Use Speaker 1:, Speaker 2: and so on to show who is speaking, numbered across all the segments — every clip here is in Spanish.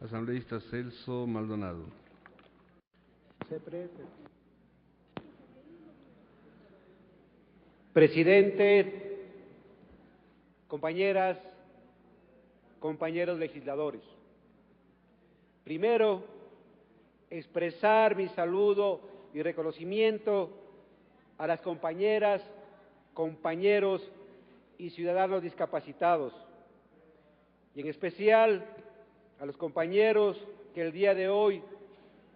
Speaker 1: Asambleísta Celso Maldonado.
Speaker 2: Presidente, compañeras, compañeros legisladores. Primero, expresar mi saludo y reconocimiento a las compañeras, compañeros y ciudadanos discapacitados, y en especial a los compañeros que el día de hoy,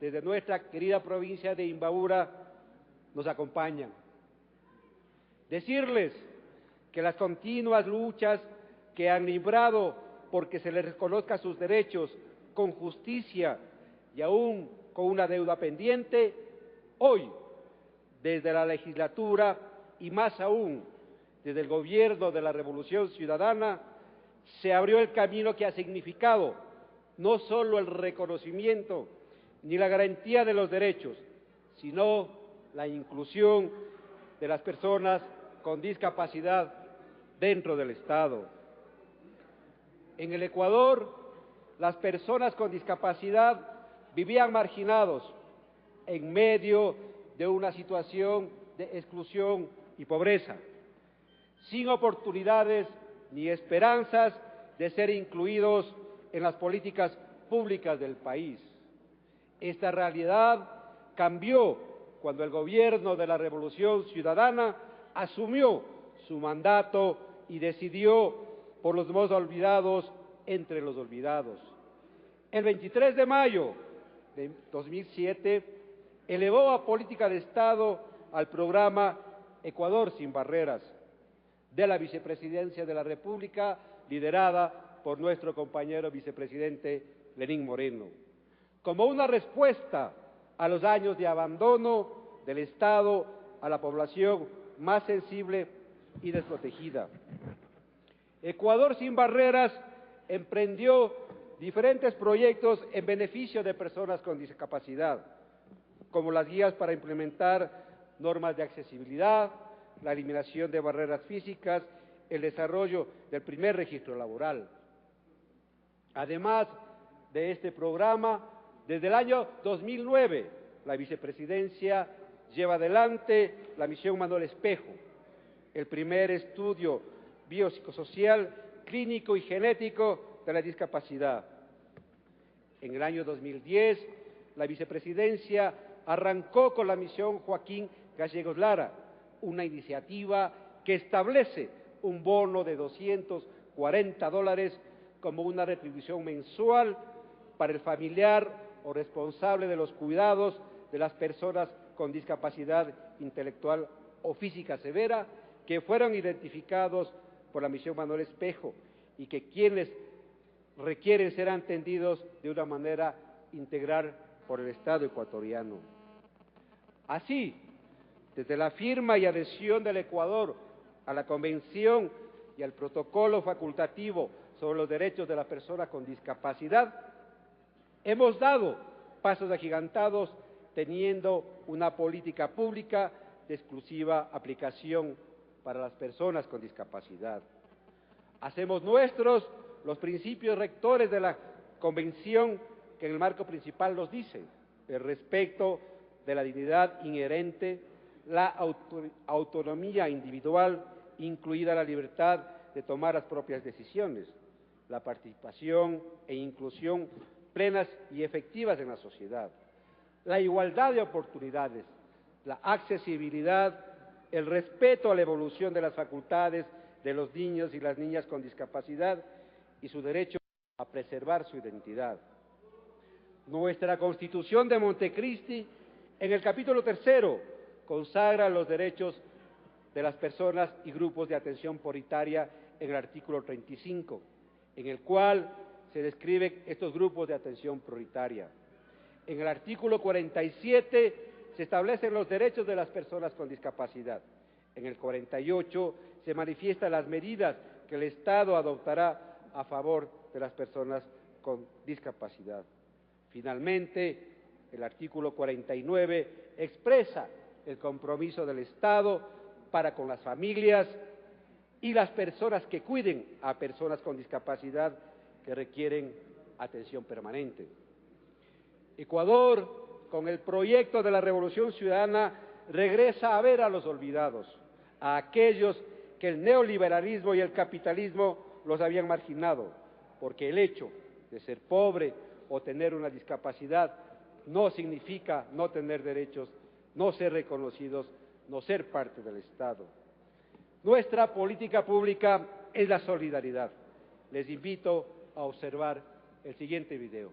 Speaker 2: desde nuestra querida provincia de Imbabura, nos acompañan. Decirles que las continuas luchas que han librado porque se les reconozca sus derechos con justicia y aún con una deuda pendiente, hoy, desde la legislatura y más aún desde el gobierno de la Revolución Ciudadana, se abrió el camino que ha significado no solo el reconocimiento ni la garantía de los derechos, sino la inclusión de las personas con discapacidad dentro del Estado. En el Ecuador, las personas con discapacidad vivían marginados en medio de una situación de exclusión y pobreza, sin oportunidades ni esperanzas de ser incluidos en las políticas públicas del país. Esta realidad cambió cuando el gobierno de la Revolución Ciudadana asumió su mandato y decidió por los más olvidados entre los olvidados. El 23 de mayo de 2007 elevó a política de Estado al programa Ecuador sin Barreras de la Vicepresidencia de la República, liderada por nuestro compañero vicepresidente Lenín Moreno, como una respuesta a los años de abandono del Estado a la población más sensible y desprotegida. Ecuador sin Barreras emprendió diferentes proyectos en beneficio de personas con discapacidad, como las guías para implementar normas de accesibilidad, la eliminación de barreras físicas, el desarrollo del primer registro laboral. Además de este programa, desde el año 2009, la vicepresidencia lleva adelante la misión Manuel Espejo, el primer estudio biopsicosocial, clínico y genético de la discapacidad. En el año 2010, la vicepresidencia arrancó con la misión Joaquín Gallegos Lara, una iniciativa que establece un bono de $240 como una retribución mensual para el familiar o responsable de los cuidados de las personas con discapacidad intelectual o física severa que fueron identificados por la misión Manuel Espejo y que quienes requieren ser atendidos de una manera integral por el Estado ecuatoriano. Así, desde la firma y adhesión del Ecuador a la Convención y al Protocolo Facultativo sobre los Derechos de la Persona con Discapacidad, hemos dado pasos agigantados teniendo una política pública de exclusiva aplicación para las personas con discapacidad. Hacemos nuestros los principios rectores de la Convención que en el marco principal nos dicen: el respeto de la dignidad inherente, la autonomía individual, incluida la libertad de tomar las propias decisiones, la participación e inclusión plenas y efectivas en la sociedad, la igualdad de oportunidades, la accesibilidad, el respeto a la evolución de las facultades de los niños y las niñas con discapacidad y su derecho a preservar su identidad. Nuestra Constitución de Montecristi, en el capítulo 3, consagra los derechos de las personas y grupos de atención prioritaria en el artículo 35, en el cual se describen estos grupos de atención prioritaria. En el artículo 47 se establecen los derechos de las personas con discapacidad. En el 48 se manifiestan las medidas que el Estado adoptará a favor de las personas con discapacidad. Finalmente, el artículo 49 expresa el compromiso del Estado para con las familias y las personas que cuiden a personas con discapacidad que requieren atención permanente. Ecuador, con el proyecto de la Revolución Ciudadana, regresa a ver a los olvidados, a aquellos que el neoliberalismo y el capitalismo los habían marginado, porque el hecho de ser pobre o tener una discapacidad no significa no tener derechos, no ser reconocidos, no ser parte del Estado. Nuestra política pública es la solidaridad. Les invito a observar el siguiente video.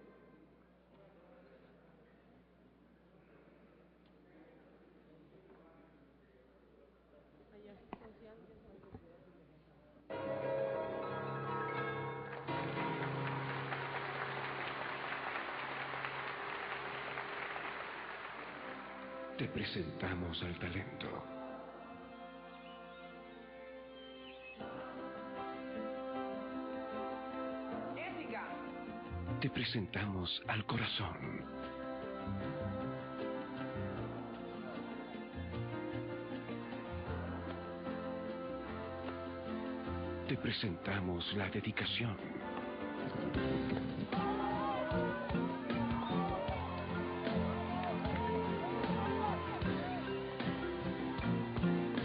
Speaker 3: Te presentamos al talento.
Speaker 4: Jessica.
Speaker 3: Te presentamos al corazón. Te presentamos la dedicación.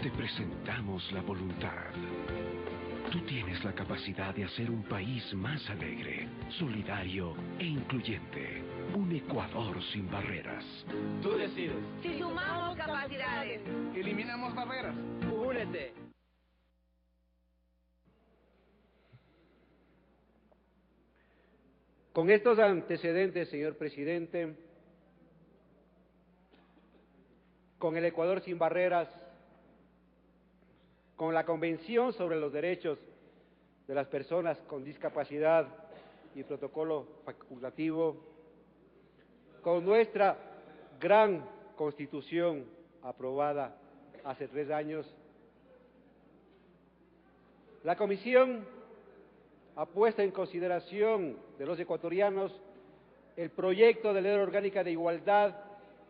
Speaker 3: Te presentamos la voluntad. Tú tienes la capacidad de hacer un país más alegre, solidario e incluyente. Un Ecuador sin barreras.
Speaker 4: Tú decides.
Speaker 5: Si sumamos capacidades,
Speaker 4: Eliminamos barreras.
Speaker 5: únete.
Speaker 2: Con estos antecedentes, señor presidente, con el Ecuador sin barreras, con la Convención sobre los Derechos de las Personas con Discapacidad y protocolo facultativo, con nuestra gran Constitución aprobada hace 3 años, la Comisión ha puesto en consideración de los ecuatorianos el proyecto de Ley Orgánica de Igualdad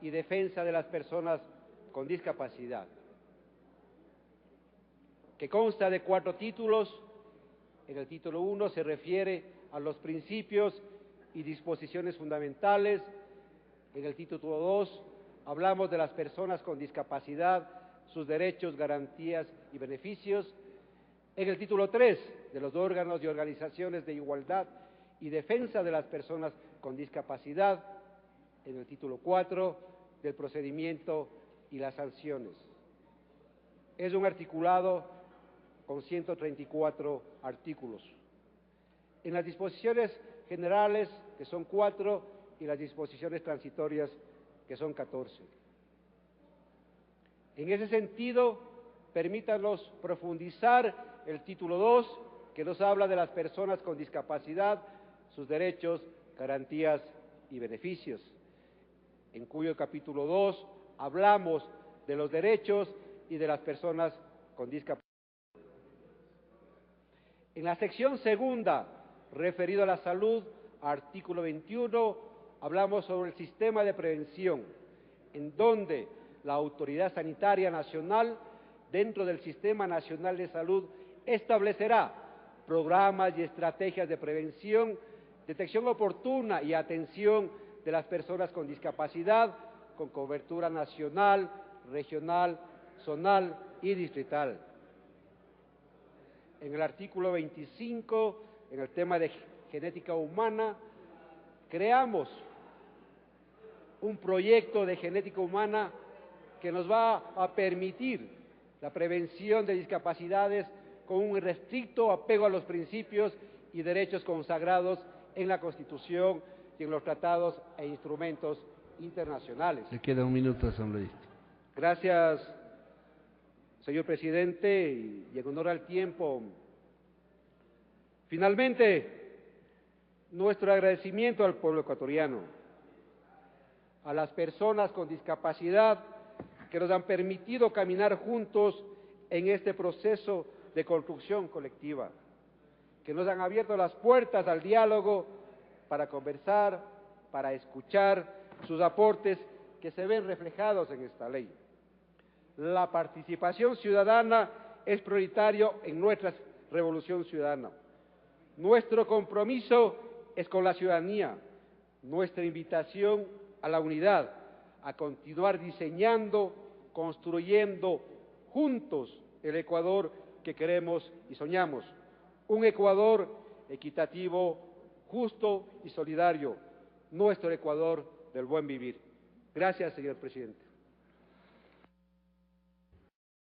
Speaker 2: y Defensa de las Personas con Discapacidad, que consta de 4 títulos. En el título 1 se refiere a los principios y disposiciones fundamentales. En el título 2 hablamos de las personas con discapacidad, sus derechos, garantías y beneficios. En el título 3 de los órganos y organizaciones de igualdad y defensa de las personas con discapacidad. En el título 4 del procedimiento y las sanciones. Es un articulado con 134 artículos. En las disposiciones generales, que son 4, y las disposiciones transitorias, que son 14. En ese sentido, permítanos profundizar el título 2, que nos habla de las personas con discapacidad, sus derechos, garantías y beneficios, en cuyo capítulo 2 hablamos de los derechos y de las personas con discapacidad. En la sección segunda, referido a la salud, artículo 21, hablamos sobre el sistema de prevención, en donde la Autoridad Sanitaria Nacional, dentro del Sistema Nacional de Salud, establecerá programas y estrategias de prevención, detección oportuna y atención de las personas con discapacidad, con cobertura nacional, regional, zonal y distrital. En el artículo 25, en el tema de genética humana, creamos un proyecto de genética humana que nos va a permitir la prevención de discapacidades con un restricto apego a los principios y derechos consagrados en la Constitución y en los tratados e instrumentos internacionales.
Speaker 1: Le queda 1 minuto, asambleísta.
Speaker 2: Gracias, señor presidente, y en honor al tiempo, finalmente, nuestro agradecimiento al pueblo ecuatoriano, a las personas con discapacidad que nos han permitido caminar juntos en este proceso de construcción colectiva, que nos han abierto las puertas al diálogo para conversar, para escuchar sus aportes que se ven reflejados en esta ley. La participación ciudadana es prioritario en nuestra revolución ciudadana. Nuestro compromiso es con la ciudadanía nuestra invitación a la unidad, a continuar diseñando, construyendo juntos el Ecuador que queremos y soñamos. Un Ecuador equitativo, justo y solidario, nuestro Ecuador del buen vivir. Gracias, señor presidente.